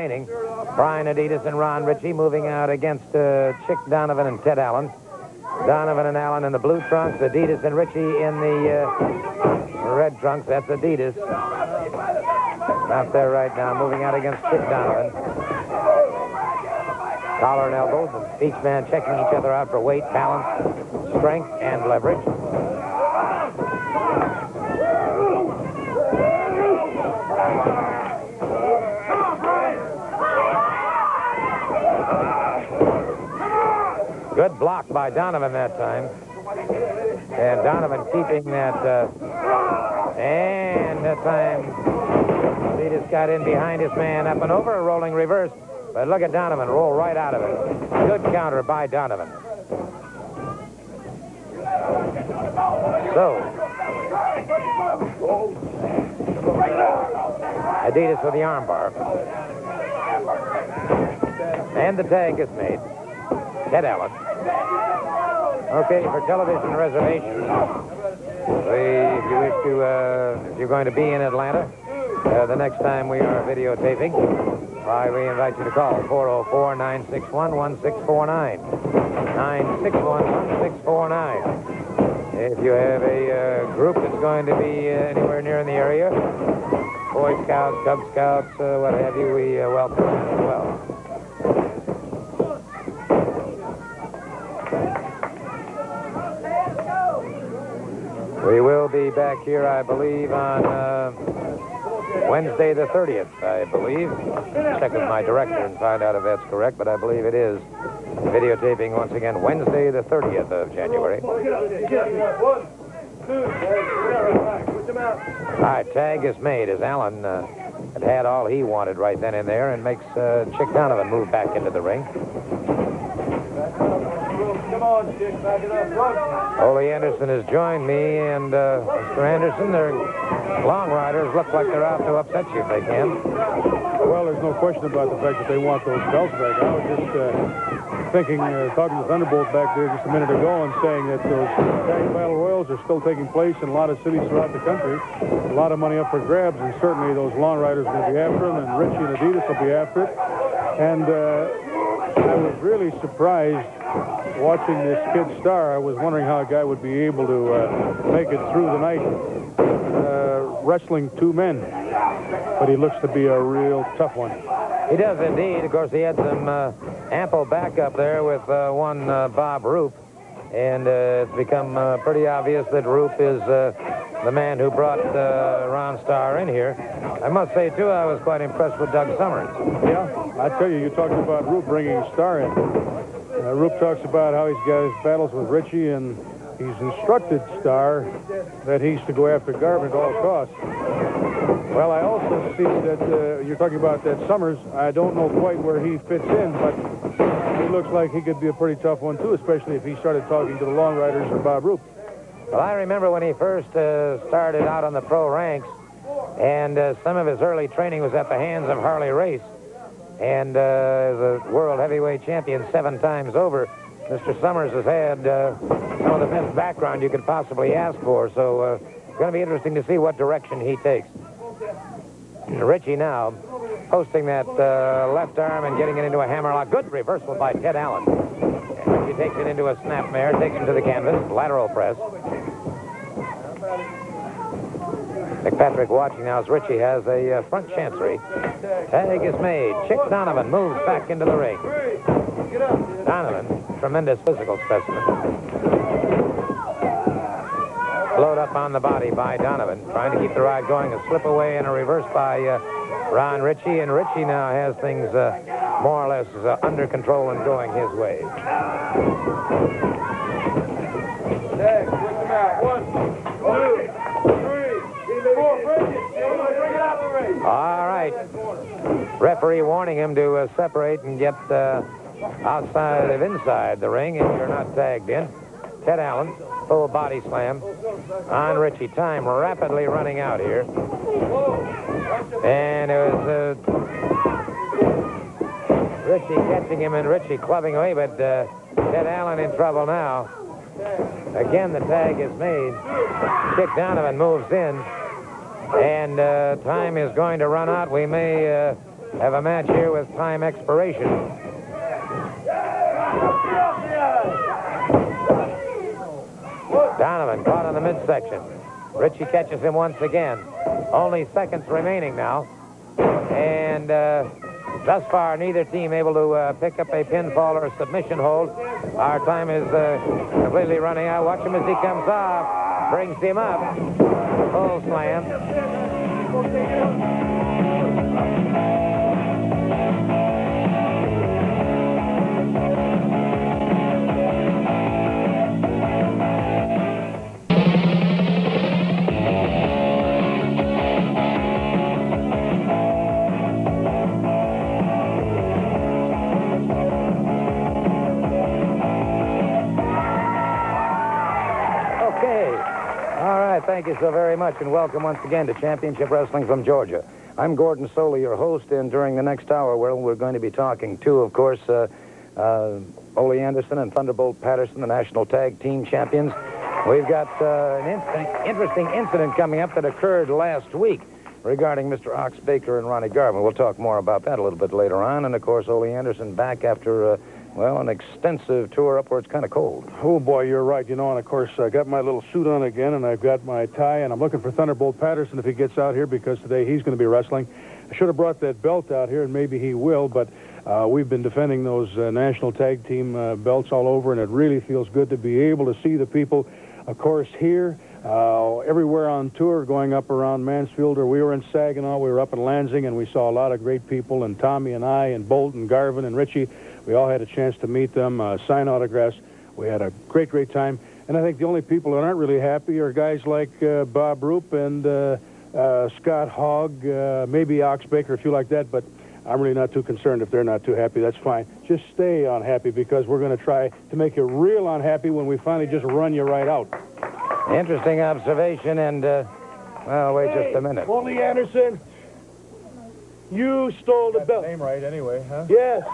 Brian Adidas and Ron Ritchie moving out against Chick Donovan and Ted Allen. Donovan and Allen in the blue trunks, Adidas and Ritchie in the red trunks. That's Adidas. Out there right now, moving out against Chick Donovan. Collar and elbows, and each man checking each other out for weight, balance, strength, and leverage. Good block by Donovan that time. And Donovan keeping that, and that time, he just got in behind his man, up and over, a rolling reverse. But look at Donovan roll right out of it. Good counter by Donovan. So, Adidas with the armbar. And the tag is made. Ted Allen. Okay, for television reservations, if you wish to, if you're going to be in Atlanta, the next time we are videotaping, we invite you to call 404-961-1649. 961-1649. If you have a group that's going to be anywhere near in the area, Boy Scouts, Cub Scouts, what have you, we welcome them as well. We will be back here, I believe, on Wednesday the 30th, I believe. Check with my director and find out if that's correct, but I believe it is. Videotaping once again Wednesday the 30th of January. All right, tag is made as Allen had all he wanted right then and there and makes Chick Donovan move back into the ring. Come on, Chick, back it up. Ole Anderson has joined me, and Mr. Anderson, their long riders look like they're out to upset you if they can. Well, there's no question about the fact that they want those belts back. I was just thinking, talking to Thunderbolt back there just a minute ago and saying that those tag battle royals are still taking place in a lot of cities throughout the country. A lot of money up for grabs, and certainly those long riders will be after them, and Ritchie and Adidas will be after it. And I was really surprised watching this kid Star. I was wondering how a guy would be able to make it through the night wrestling two men. But he looks to be a real tough one. He does indeed. Of course, he had some ample backup there with one Bob Roop. And it's become pretty obvious that Roop is the man who brought Ron Starr in here. I must say, too, I was quite impressed with Doug Summers. Yeah, I tell you, you talked about Roop bringing Starr in. Roop talks about how he's got his battles with Ritchie, and he's instructed Starr that he's to go after Garvin at all costs. Well, I also see that you're talking about that Summers. I don't know quite where he fits in, but he looks like he could be a pretty tough one, too, especially if he started talking to the long riders and Bob Roop. Well, I remember when he first started out on the pro ranks, and some of his early training was at the hands of Harley Race. And the world heavyweight champion 7 times over, Mr. Summers has had some of the best background you could possibly ask for. So it's going to be interesting to see what direction he takes. Ritchie now posting that left arm and getting it into a hammerlock. Good reversal by Ted Allen. And he takes it into a snapmare, takes him to the canvas, lateral press. McPatrick watching now as Ritchie has a front chancery. Tag is made. Chick Donovan moves back into the ring. Donovan, tremendous physical specimen. Load up on the body by Donovan, trying to keep the ride going. A slip away and a reverse by Ron Ritchie. And Ritchie now has things more or less under control and going his way. Tag, switch him out. 1, 2, 3, 4. Bring it out the ring. All right. Referee warning him to separate and get outside of inside the ring if you're not tagged in. Ted Allen, full body slam on Ritchie. Time rapidly running out here. And it was Ritchie catching him and Ritchie clubbing away, but Ted Allen in trouble now. Again, the tag is made. Chick Donovan moves in, and time is going to run out. We may have a match here with time expiration. Donovan caught in the midsection. Ritchie catches him once again. Only seconds remaining now. And thus far, neither team able to pick up a pinfall or a submission hold. Our time is completely running out. Watch him as he comes off. Brings him up. Full slam. Thank you so very much, and welcome once again to Championship Wrestling from Georgia. I'm Gordon Soley, your host, and during the next hour, we're going to be talking to, of course, Ole Anderson and Thunderbolt Patterson, the National Tag Team Champions. We've got an interesting incident coming up that occurred last week regarding Mr. Ox Baker and Ronnie Garvin. We'll talk more about that a little bit later on, and, of course, Ole Anderson back after... well, an extensive tour up where it's kind of cold. Oh, boy, you're right. You know, and, of course, I got my little suit on again, and I've got my tie, and I'm looking for Thunderbolt Patterson if he gets out here, because today he's going to be wrestling. I should have brought that belt out here, and maybe he will, but we've been defending those national tag team belts all over, and it really feels good to be able to see the people, of course, here, everywhere on tour, going up around Mansfield, or we were in Saginaw, we were up in Lansing, and we saw a lot of great people, and Tommy and I, and Bolt and Garvin and Ritchie. We all had a chance to meet them, sign autographs. We had a great, great time. And I think the only people that aren't really happy are guys like Bob Roop and Scott Hogg, maybe Ox Baker, a few like that. But I'm really not too concerned if they're not too happy. That's fine. Just stay unhappy, because we're going to try to make you real unhappy when we finally just run you right out. Interesting observation, and, well, wait just a minute. Ole Anderson, you stole the belt. Name right anyway, huh? Yes.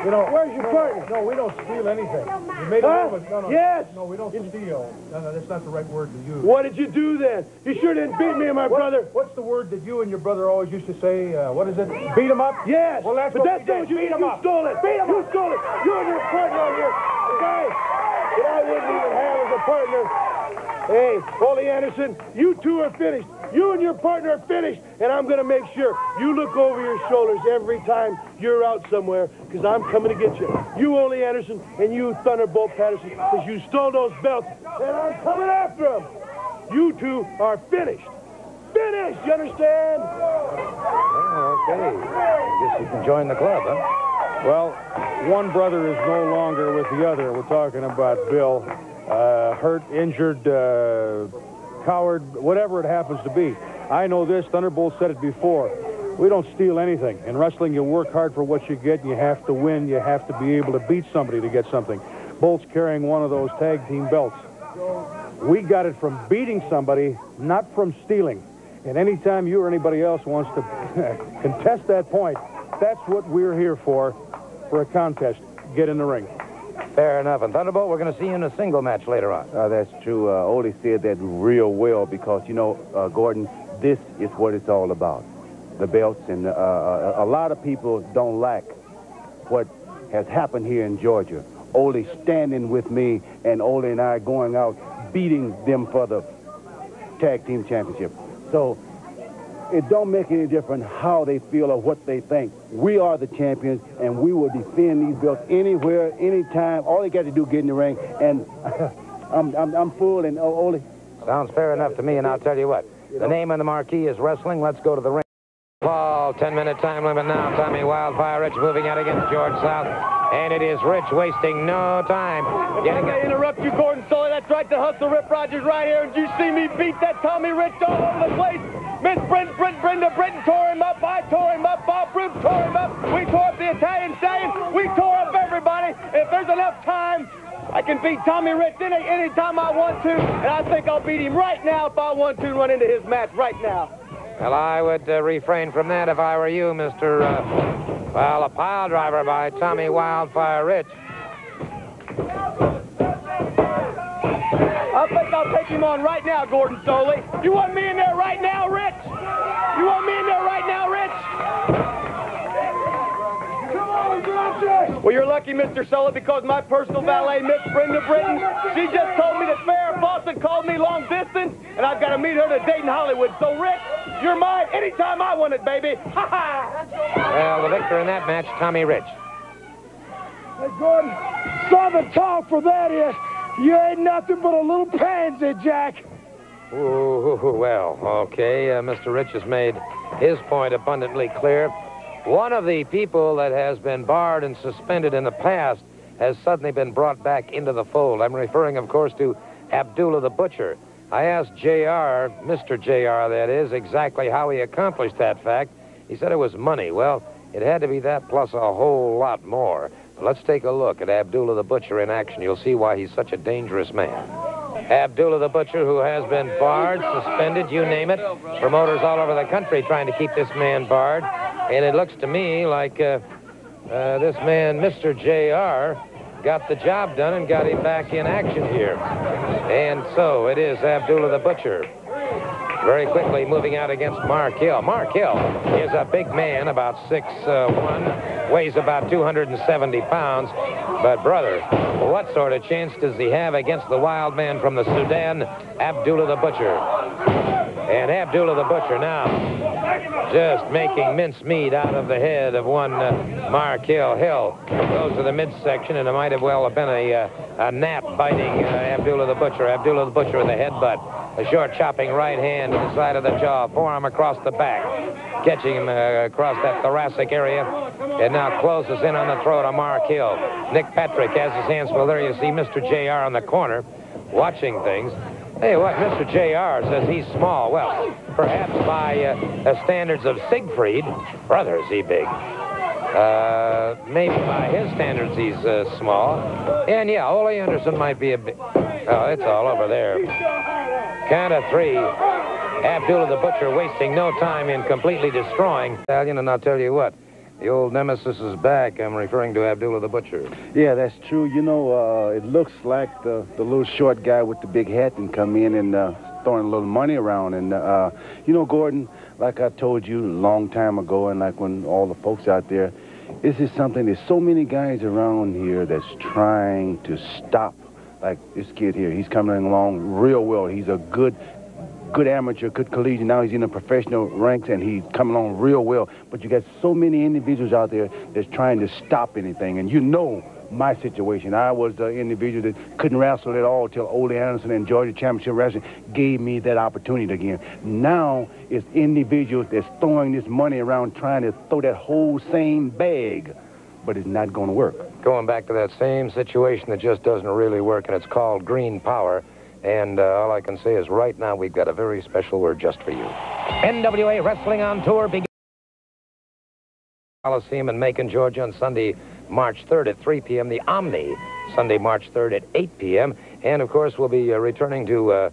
You know, Where's your partner? No, we don't steal anything. You made Huh? a little bit. No, Yes. No, we don't steal. No, that's not the right word to use. What did you do then? You sure didn't beat me and my brother. What's the word that you and your brother always used to say? What is it? Beat him up? Yes. Well, that's but what that's we not did. what you Beat 'em you up. stole it. Beat 'em You up. stole it. You and your partner on here. The guy that I wouldn't even have as a partner. Hey, Ole Anderson, you two are finished. You and your partner are finished, and I'm going to make sure you look over your shoulders every time you're out somewhere, because I'm coming to get you. You, Ole Anderson, and you, Thunderbolt Patterson, because you stole those belts, and I'm coming after them. You two are finished. Finished, you understand? Okay. I guess you can join the club, huh? Well, one brother is no longer with the other. We're talking about Bill. Hurt, injured, coward, whatever it happens to be. I know this. Thunderbolt said it before. We don't steal anything. In wrestling, you work hard for what you get, and you have to win. You have to be able to beat somebody to get something. Bolt's carrying one of those tag team belts. We got it from beating somebody, not from stealing. And anytime you or anybody else wants to contest that point, that's what we're here for a contest. Get in the ring. Fair enough. And Thunderbolt, we're going to see you in a single match later on. That's true. Ole said that real well, because, you know, Gordon, this is what it's all about. The belts, and a lot of people don't like what has happened here in Georgia. Ole standing with me, and Ole and I going out beating them for the tag team championship. So it don't make any difference how they feel or what they think. We are the champions, and we will defend these belts anywhere, anytime. All they got to do is get in the ring, and I'm full, and Ole. Sounds fair enough to me, and I'll tell you what. The name on the marquee is wrestling. Let's go to the ring. Ball, 10-minute time limit now. Tommy Wildfire Rich moving out against George South. And it is Rich wasting no time. If I can interrupt you, Gordon Soley, that's right, the Hustle Rip Rogers right here. And you see me beat that Tommy Rich all over the place. Miss Brenda Britton tore him up. I tore him up. Bob Roop tore him up. We tore up the Italian Stallion. We tore up everybody. If there's enough time, I can beat Tommy Rich any time I want to. And I think I'll beat him right now if I want to run into his match right now. Well, I would refrain from that if I were you, Mr. Well, a pile driver by Tommy Wildfire Rich. I think I'll take him on right now, Gordon Solie. You want me in there right now, Rich? You want me in there right now, Rich? Come on, Grouchy! Well, you're lucky, Mr. Solie, because my personal valet, Miss Brenda Britton, she just told me that Farrah Fawcett called me long distance, and I've got to meet her to Dayton, Hollywood. So, Rich, you're mine anytime I want it, baby. Ha ha! Well, the victor in that match, Tommy Rich. Hey, Gordon, Southern talk for that is, you ain't nothing but a little pansy, Jack. Ooh, well, okay. Mr. Rich has made his point abundantly clear. One of the people that has been barred and suspended in the past has suddenly been brought back into the fold. I'm referring, of course, to Abdullah the Butcher. I asked J.R., Mr. J.R., that is, exactly how he accomplished that fact. He said it was money. Well, it had to be that plus a whole lot more. But let's take a look at Abdullah the Butcher in action. You'll see why he's such a dangerous man. Abdullah the Butcher, who has been barred, suspended, you name it. Promoters all over the country trying to keep this man barred. And it looks to me like this man, Mr. J.R., got the job done and got him back in action here. And so it is Abdullah the Butcher. Very quickly moving out against Mark Hill. Mark Hill is a big man, about 6'1", weighs about 270 pounds. But, brother, what sort of chance does he have against the wild man from the Sudan, Abdullah the Butcher? And Abdullah the Butcher now just making mincemeat out of the head of one Mark Hill. Hill goes to the midsection, and it might have well have been a gnat biting Abdullah the Butcher. Abdullah the Butcher with a headbutt. A short chopping right hand to the side of the jaw, forearm across the back, catching him across that thoracic area, and now closes in on the throat of Mark Hill. Nick Patrick has his hands full. There you see Mr. J.R. on the corner, watching things. Hey, what, Mr. J.R. says he's small. Well, perhaps by standards of Siegfried, brother, is he big. Maybe by his standards he's small. And, yeah, Ole Anderson might be a bit... Oh, it's all over there. Count of three. Abdullah the Butcher wasting no time in completely destroying Italian, and I'll tell you what, the old nemesis is back. I'm referring to Abdullah the Butcher. Yeah, that's true. You know, it looks like the little short guy with the big hat and come in and throwing a little money around. And, you know, Gordon, like I told you a long time ago, and like when all the folks out there, this is something, there's so many guys around here that's trying to stop. Like this kid here, he's coming along real well. He's a good amateur, good collegiate. Now he's in the professional ranks, and he's coming along real well. But you got so many individuals out there that's trying to stop anything. And you know my situation. I was the individual that couldn't wrestle at all till Ole Anderson and Georgia Championship Wrestling gave me that opportunity again. Now it's individuals that's throwing this money around trying to throw that whole same bag. But it's not going to work. Going back to that same situation that just doesn't really work, and it's called green power. And all I can say is right now we've got a very special word just for you. NWA Wrestling on Tour begins Coliseum in Macon, Georgia on Sunday, March 3rd at 3 p.m. The Omni, Sunday, March 3rd at 8 p.m. And, of course, we'll be returning to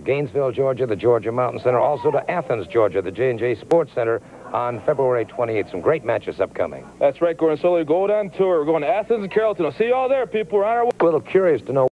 Gainesville, Georgia, the Georgia Mountain Center, also to Athens, Georgia, the J&J Sports Center on February 28th. Some great matches upcoming. That's right, Gordon Solie. Go on tour. We're going to Athens and Carrollton. I'll see you all there, people. We're on our way. A little curious to know